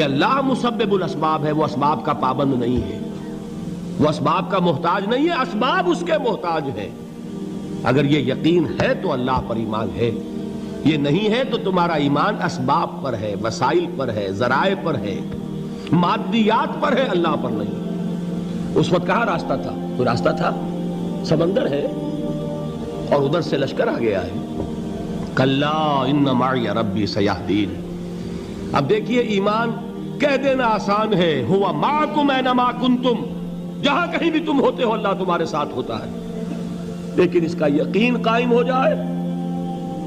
کہ اللہ مسبب الاسباب ہے، وہ اسباب کا پابند نہیں ہے، وہ اسباب کا محتاج نہیں ہے، اسباب اس کے محتاج ہیں۔ اگر یہ یقین ہے تو اللہ پر ایمان ہے، یہ نہیں ہے تو تمہارا ایمان اسباب پر ہے، وسائل پر ہے، ذرائع پر ہے، مادیات پر ہے، اللہ پر نہیں۔ اس وقت کہاں راستہ تھا؟ کوئی راستہ تھا؟ سمندر ہے اور ادھر سے لشکر آ گیا ہے۔ کلا ان معی ربی سیہدین۔ اب دیکھیے ایمان کہہ دینا آسان ہے، ہوا معکم اینما کنتم، جہاں کہیں بھی تم ہوتے ہو اللہ تمہارے ساتھ ہوتا ہے، لیکن اس کا یقین قائم ہو جائے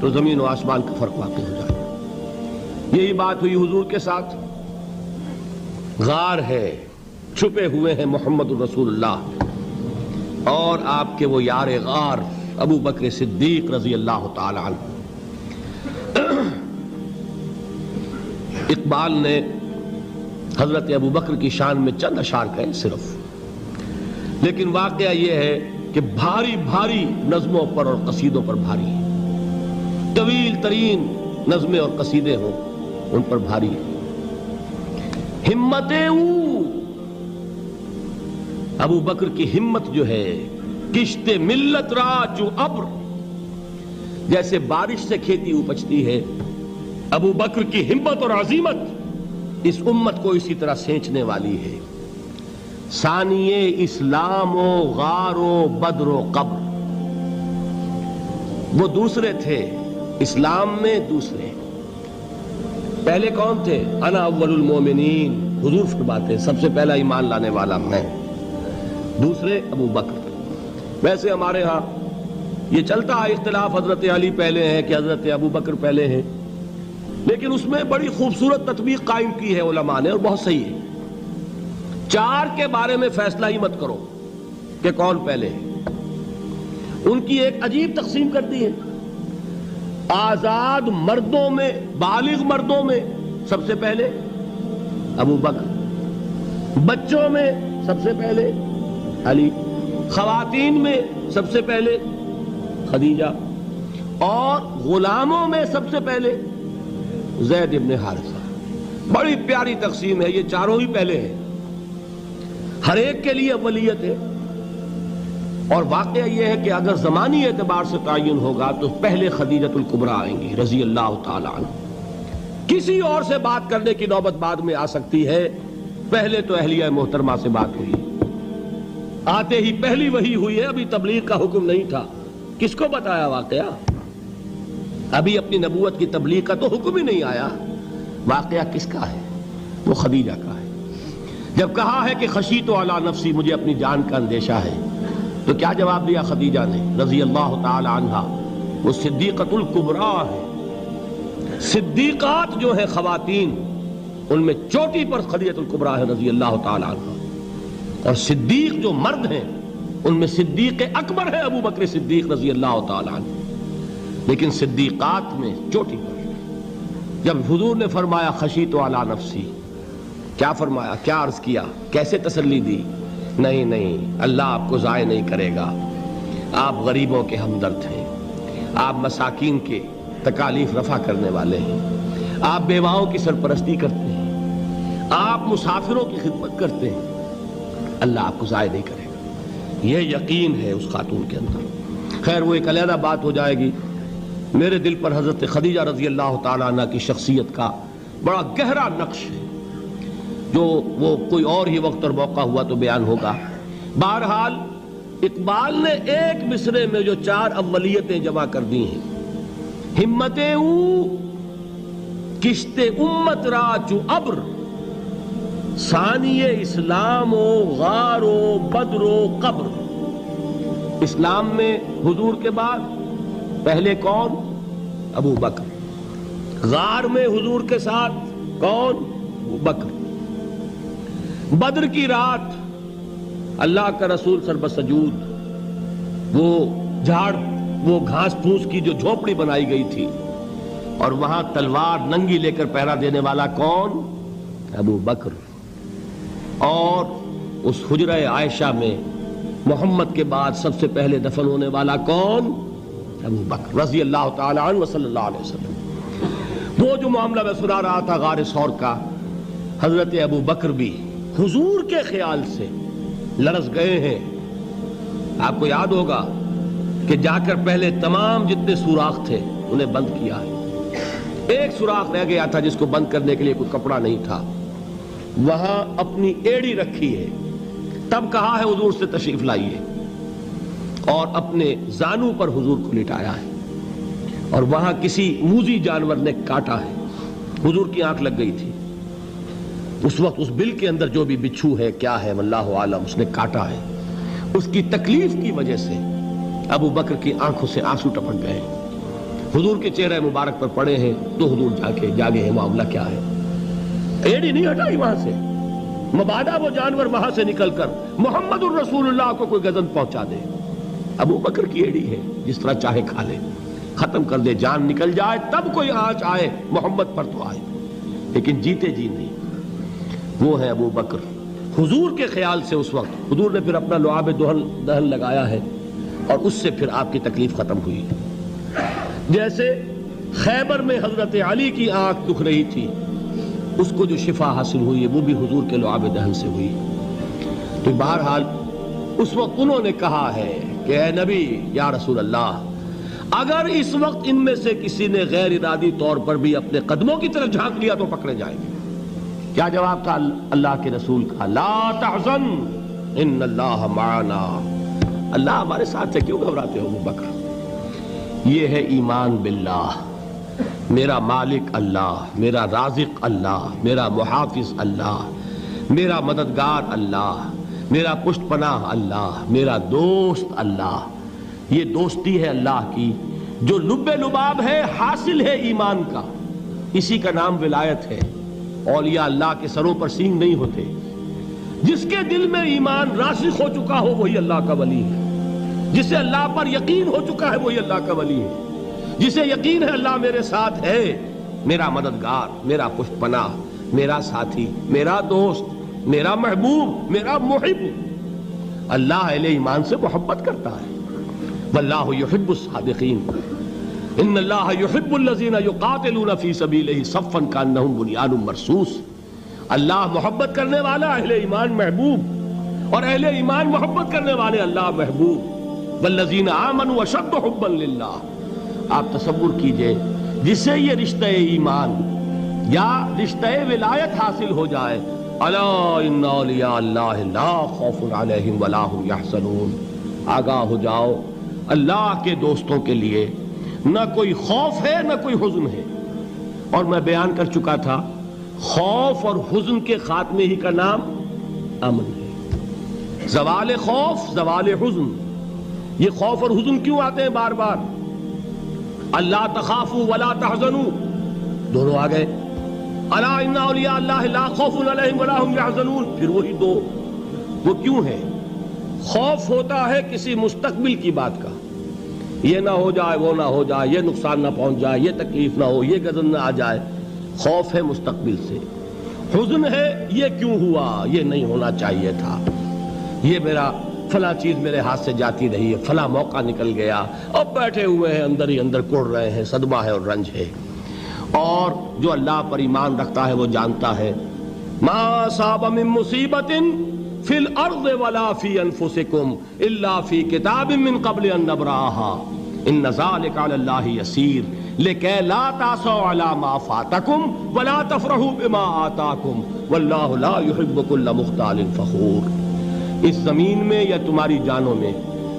تو زمین و آسمان کا فرق واقع ہو جائے۔ یہی بات ہوئی حضور کے ساتھ۔ غار ہے، چھپے ہوئے ہیں محمد الرسول اللہ اور آپ کے وہ یار غار ابو بکر صدیق رضی اللہ تعالی عنہ۔ اقبال نے حضرت ابو بکر کی شان میں چند اشعار کہے صرف، لیکن واقعہ یہ ہے کہ بھاری بھاری نظموں پر اور قصیدوں پر بھاری ہے، طویل ترین نظمیں اور قصیدے ہوں ان پر بھاری ہے۔ ہمتیں ابو بکر کی ہمت جو ہے، کشت ملت را جو ابر، جیسے بارش سے کھیتی اپجتی ہے، ابو بکر کی ہمت اور عزیمت اس امت کو اسی طرح سینچنے والی ہے۔ ثانیے اسلام و غار و بدر و قبر، وہ دوسرے تھے اسلام میں، دوسرے پہلے کون تھے؟ انا اول المومنین، حضور فرماتے ہیں سب سے پہلا ایمان لانے والا میں، دوسرے ابو بکر۔ ویسے ہمارے ہاں یہ چلتا ہے اختلاف، حضرت علی پہلے ہیں کہ حضرت ابو بکر پہلے ہیں، لیکن اس میں بڑی خوبصورت تطبیق قائم کی ہے علماء نے اور بہت صحیح ہے۔ چار کے بارے میں فیصلہ ہی مت کرو کہ کون پہلے ہے، ان کی ایک عجیب تقسیم کر دی ہے۔ آزاد مردوں میں، بالغ مردوں میں سب سے پہلے ابو بکر، بچوں میں سب سے پہلے علی، خواتین میں سب سے پہلے خدیجہ، اور غلاموں میں سب سے پہلے زید ابن حارثہ۔ بڑی پیاری تقسیم ہے، یہ چاروں ہی پہلے ہیں، ہر ایک کے لیے اولیت ہے۔ اور واقعہ یہ ہے کہ اگر زمانی اعتبار سے تعین ہوگا تو پہلے خدیجۃ الکبریٰ آئیں گی رضی اللہ تعالی عنہ، کسی اور سے بات کرنے کی نوبت بعد میں آ سکتی ہے، پہلے تو اہلیہ محترمہ سے بات ہوئی، آتے ہی پہلی وحی ہوئی ہے، ابھی تبلیغ کا حکم نہیں تھا، کس کو بتایا واقعہ؟ ابھی اپنی نبوت کی تبلیغ کا تو حکم ہی نہیں آیا، واقعہ کس کا ہے؟ وہ خدیجہ کا ہے۔ جب کہا ہے کہ خشیت علی نفسی، مجھے اپنی جان کا اندیشہ ہے، تو کیا جواب دیا خدیجہ نے رضی اللہ تعالی عنہا؟ وہ صدیقۃ الکبریٰ ہے، صدیقات جو ہیں خواتین ان میں چوٹی پر خدیجۃ الکبریٰ ہے رضی اللہ تعالی عنہا، اور صدیق جو مرد ہیں ان میں صدیق اکبر ہے ابو بکر صدیق رضی اللہ تعالی عنہ، لیکن صدیقات میں چوٹی پر۔ جب حضور نے فرمایا خشیت علی نفسی، کیا فرمایا، کیا عرض کیا، کیسے تسلی دی؟ نہیں نہیں، اللہ آپ کو ضائع نہیں کرے گا، آپ غریبوں کے ہمدرد ہیں، آپ مساکین کے تکالیف رفع کرنے والے ہیں، آپ بیواؤں کی سرپرستی کرتے ہیں، آپ مسافروں کی خدمت کرتے ہیں، اللہ آپ کو ضائع نہیں کرے گا۔ یہ یقین ہے اس خاتون کے اندر۔ خیر وہ ایک علیحدہ بات ہو جائے گی۔ میرے دل پر حضرت خدیجہ رضی اللہ تعالیٰ عنہ کی شخصیت کا بڑا گہرا نقش ہے، جو وہ کوئی اور ہی وقت اور موقع ہوا تو بیان ہوگا۔ بہرحال اقبال نے ایک مصرے میں جو چار اولیتیں جمع کر دی ہیں، ہمتیں او کشت امت را چو ابر، ثانی اسلام و غار و بدر و قبر۔ اسلام میں حضور کے بعد پہلے کون؟ ابو بکر۔ غار میں حضور کے ساتھ کون؟ ابو بکر۔ بدر کی رات اللہ کا رسول سربسجود وہ جھاڑ، وہ گھاس پھوس کی جو جھوپڑی بنائی گئی تھی، اور وہاں تلوار ننگی لے کر پہرا دینے والا کون؟ ابو بکر۔ اور اس حجرہ عائشہ میں محمد کے بعد سب سے پہلے دفن ہونے والا کون؟ ابو بکر رضی اللہ تعالی عنہ صلی اللہ علیہ وسلم۔ وہ جو معاملہ میں سنا رہا تھا غار ثور کا، حضرت ابو بکر بھی حضور کے خیال سے لرز گئے ہیں. آپ کو یاد ہوگا کہ جا کر پہلے تمام جتنے سوراخ تھے انہیں بند کیا ہے. ایک سوراخ رہ گیا تھا جس کو بند کرنے کے لیے کوئی کپڑا نہیں تھا. وہاں اپنی ایڑی رکھی ہے. تب کہا ہے حضور سے تشریف لائیے, اور اپنے زانو پر حضور کو لٹایا ہے. اور وہاں کسی موذی جانور نے کاٹا ہے. حضور کی آنکھ لگ گئی تھی. اس وقت اس بل کے اندر جو بھی بچھو ہے کیا ہے واللہ عالم, اس نے کاٹا ہے. اس کی تکلیف کی وجہ سے ابو بکر کی آنکھوں سے آنسو ٹپک گئے. حضور کے چہرے مبارک پر پڑے ہیں تو حضور جاگے ہیں, معاملہ کیا ہے. ایڑی نہیں ہٹائی وہاں سے, مبادا وہ جانور وہاں سے نکل کر محمد الرسول اللہ کو کوئی گزن پہنچا دے. ابو بکر کی ایڑی ہے, جس طرح چاہے کھا لے, ختم کر دے, جان نکل جائے تب کوئی آنچ آئے محمد پر تو آئے, لیکن جیتے جی نہیں. وہ ہے ابو بکر. حضور کے خیال سے اس وقت حضور نے پھر اپنا لعاب دہن لگایا ہے, اور اس سے پھر آپ کی تکلیف ختم ہوئی. جیسے خیبر میں حضرت علی کی آنکھ دکھ رہی تھی, اس کو جو شفا حاصل ہوئی ہے وہ بھی حضور کے لعاب دہن سے ہوئی. تو بہرحال اس وقت انہوں نے کہا ہے کہ اے نبی یا رسول اللہ, اگر اس وقت ان میں سے کسی نے غیر ارادی طور پر بھی اپنے قدموں کی طرف جھانک لیا تو پکڑے جائیں گے. کیا جواب تھا اللہ کے رسول کا؟ لا تحزن ان اللہ معنا, اللہ ہمارے ساتھ ہے, کیوں گھبراتے ہو ابو بکر. یہ ہے ایمان باللہ, میرا مالک اللہ, میرا رازق اللہ, میرا محافظ اللہ, میرا مددگار اللہ, میرا پشت پناہ اللہ, میرا دوست اللہ. یہ دوستی ہے اللہ کی جو لب لباب ہے, حاصل ہے ایمان کا. اسی کا نام ولایت ہے. اولیاء اللہ کے سروں پر سینگ نہیں ہوتے. جس کے دل میں ایمان راسخ ہو چکا ہو وہی اللہ کا ولی ہے. جسے اللہ پر یقین ہو چکا ہے وہی اللہ کا ولی ہے. جسے یقین ہے اللہ میرے ساتھ ہے, میرا مددگار, میرا پشت پناہ, میرا ساتھی, میرا دوست, میرا محبوب, میرا محب. اللہ اہل ایمان سے محبت کرتا ہے. واللہ یحب الصادقین, ان اللہ یحب الذین یقاتلون فی سبیلہ صفا کانہم بنیان مرصوص. اللہ محبت کرنے والا, اہل ایمان محبوب, اور اہل ایمان محبت کرنے والے اللہ محبوب. والذین آمنوا اشد حبا للہ. آپ تصور کیجئے جسے یہ رشتہ ایمان یا رشتہ ولایت حاصل ہو جائے, الا ان اولیاء اللہ لا خوف علیہم ولا هم یحزنون. آگاہ ہو جاؤ, اللہ کے دوستوں کے لیے نہ کوئی خوف ہے نہ کوئی حزن ہے. اور میں بیان کر چکا تھا, خوف اور حزن کے خاتمے ہی کا نام امن ہے. زوال خوف, زوال حزن. یہ خوف اور حزن کیوں آتے ہیں بار بار؟ اللہ تخافوا ولا تحزنوا, دونوں آ گئے. الا ان اولیاء اللہ لا خوف علیہم ولا هم یحزنون, پھر وہی دو. وہ کیوں ہے؟ خوف ہوتا ہے کسی مستقبل کی بات کا, یہ نہ ہو جائے, وہ نہ ہو جائے, یہ نقصان نہ پہنچ جائے, یہ تکلیف نہ ہو, یہ غضب نہ آ جائے. خوف ہے مستقبل سے. حزن ہے یہ کیوں ہوا, یہ نہیں ہونا چاہیے تھا, یہ میرا فلاں چیز میرے ہاتھ سے جاتی رہی ہے, فلاں موقع نکل گیا, اب بیٹھے ہوئے ہیں اندر ہی اندر کڑ رہے ہیں, صدمہ ہے اور رنج ہے. اور جو اللہ پر ایمان رکھتا ہے وہ جانتا ہے ما اصاب من مصیبت فی الارض ولا فی انفسکم الا فی کتاب من قبل ان نبرأها ان ذلک علی اللہ یسیر لکی لا تعصوا علی ما فاتکم ولا تفرحوا بما آتاکم واللہ لا يحب كل مختال فخور. اس زمین میں یا تمہاری جانوں میں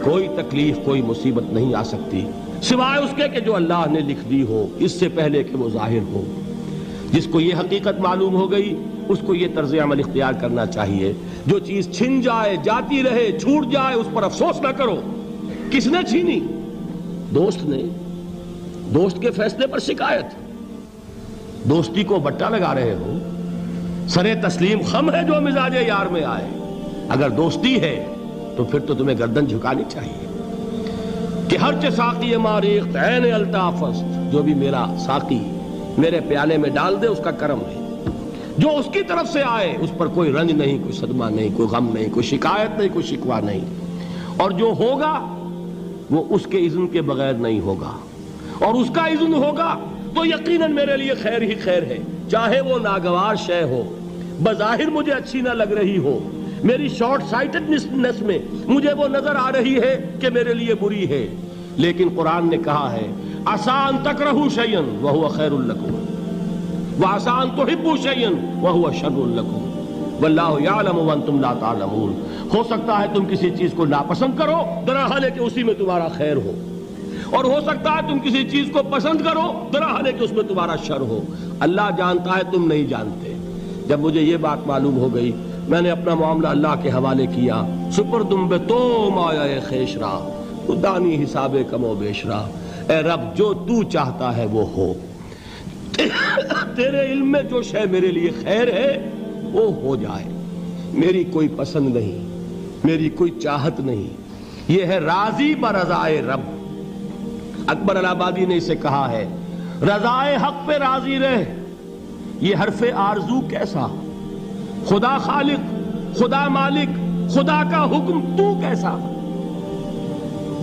کوئی تکلیف, کوئی مصیبت نہیں آ سکتی سوائے اس کے کہ جو اللہ نے لکھ دی ہو, اس سے پہلے کہ وہ ظاہر ہو. جس کو یہ حقیقت معلوم ہو گئی اس کو یہ طرز عمل اختیار کرنا چاہیے. جو چیز چھن جائے, جاتی رہے, چھوٹ جائے, اس پر افسوس نہ کرو. کس نے چھینی؟ دوست نے. دوست کے فیصلے پر شکایت. دوستی کو بٹا لگا رہے ہو, سرے تسلیم خم ہے جو مزاج یار میں آئے. اگر دوستی ہے تو پھر تو تمہیں گردن جھکانی چاہیے کہ ہر چہ ساقی ماریخت عین الطافست, جو بھی میرا ساقی میرے پیالے میں ڈال دے اس کا کرم ہے. جو اس کی طرف سے آئے اس پر کوئی رنج نہیں, کوئی صدمہ نہیں, کوئی غم نہیں, کوئی شکایت نہیں, کوئی شکوہ نہیں. اور جو ہوگا وہ اس کے اذن کے بغیر نہیں ہوگا, اور اس کا اذن ہوگا تو یقیناً میرے لیے خیر ہی خیر ہے, چاہے وہ ناگوار شے ہو, بظاہر مجھے اچھی نہ لگ رہی ہو، میری شارٹ سائٹڈنس میں مجھے وہ نظر آ رہی ہے کہ میرے لیے بری ہے، لیکن قرآن نے کہا ہے عسیٰ ان تکرہوا شیئا وہو خیر لکم وعسیٰ ان تحبوا شیئا وہو شر لکم واللہ یعلم وانتم لا تعلمون۔ ہو سکتا ہے تم کسی چیز کو ناپسند کرو دراحال ہے کہ اسی میں تمہارا خیر ہو، اور ہو سکتا ہے تم کسی چیز کو پسند کرو دراحال ہے کہ اس میں تمہارا شر ہو۔ اللہ جانتا ہے، تم نہیں جانتے۔ جب مجھے یہ بات معلوم ہو گئی، میں نے اپنا معاملہ اللہ کے حوالے کیا۔ سپردم بے تو مایا خیش را تو دانی حساب کم و بیش را، اے رب جو تو چاہتا ہے وہ ہو، تیرے علم میں جو شے میرے لیے خیر ہے وہ ہو جائے، میری کوئی پسند نہیں، میری کوئی چاہت نہیں، یہ ہے راضی برضائے رب۔ اکبر الہٰبادی نے اسے کہا ہے رضائے حق پہ راضی رہ، یہ حرف آرزو کیسا، خدا خالق، خدا مالک، خدا کا حکم تو کیسا۔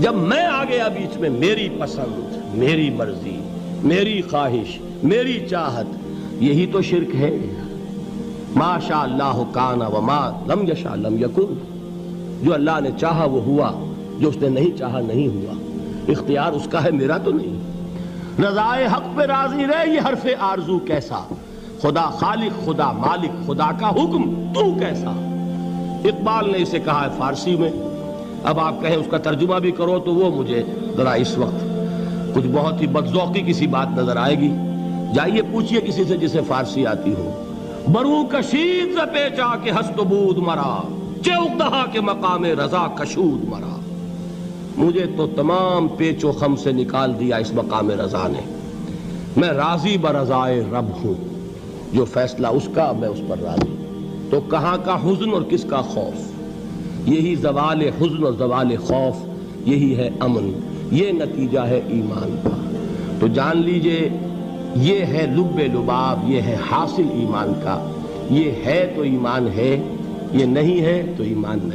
جب میں آ گیا بیچ میں، میری پسند، میری مرضی، میری خواہش، میری چاہت، یہی تو شرک ہے۔ ما شاء اللہ کان وما لم یشاء لم یکن، جو اللہ نے چاہا وہ ہوا، جو اس نے نہیں چاہا نہیں ہوا، اختیار اس کا ہے، میرا تو نہیں۔ رضائے حق پہ راضی رہ، یہ حرف آرزو کیسا، خدا خالق، خدا مالک، خدا کا حکم تو کیسا۔ اقبال نے اسے کہا ہے فارسی میں، اب آپ کہیں اس کا ترجمہ بھی کرو تو وہ مجھے ذرا اس وقت کچھ بہت ہی بدذوقی کسی بات نظر آئے گی۔ جائیے پوچھئے کسی سے جسے فارسی آتی ہو، برو کشید ز پیچا کے ہست و بود مرا، چے اقدہا کے مقام رضا کشود مرا۔ مجھے تو تمام پیچ و خم سے نکال دیا اس مقام رضا نے، میں راضی برضائے رب ہوں، جو فیصلہ اس کا میں اس پر راضی۔ تو کہاں کا حزن اور کس کا خوف، یہی زوال حزن اور زوال خوف، یہی ہے امن، یہ نتیجہ ہے ایمان کا۔ تو جان لیجئے یہ ہے لب لباب، یہ ہے حاصل ایمان کا، یہ ہے تو ایمان ہے، یہ نہیں ہے تو ایمان نہیں۔